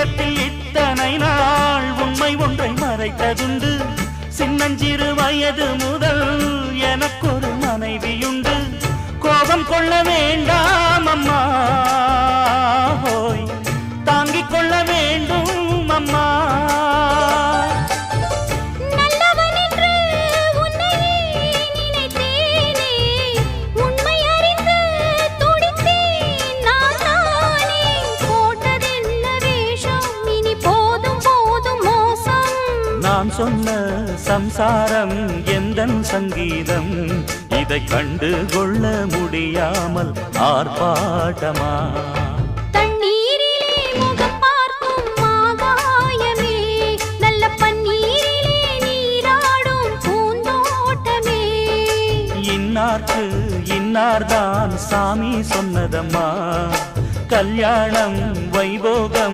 என்னிடத்தில் இத்தனை நாள் உண்மை ஒன்றை மறைத்ததுண்டு. சின்னஞ்சிறு வயது முதல் எனக்கொரு மனைவியுண்டு. கோபம் கொள்ள வேண்டாம் அம்மா, தாங்கிக் கொள்ள வேண்டும் அம்மா. நான் சொன்ன சம்சாரம் எந்தன் சங்கீதம், இதை கண்டு கொள்ள முடியாமல் ஆர்ப்பாட்டமா? தண்ணீரிலே முகம் பார்க்கும் ஆகாயமே, நல்ல பன்னீரிலே நீராடும் பூந்தோட்டமே. இன்னார்க்கு இன்னார்தான் சாமி சொன்னதம்மா, கல்யாணம் வைபோகம்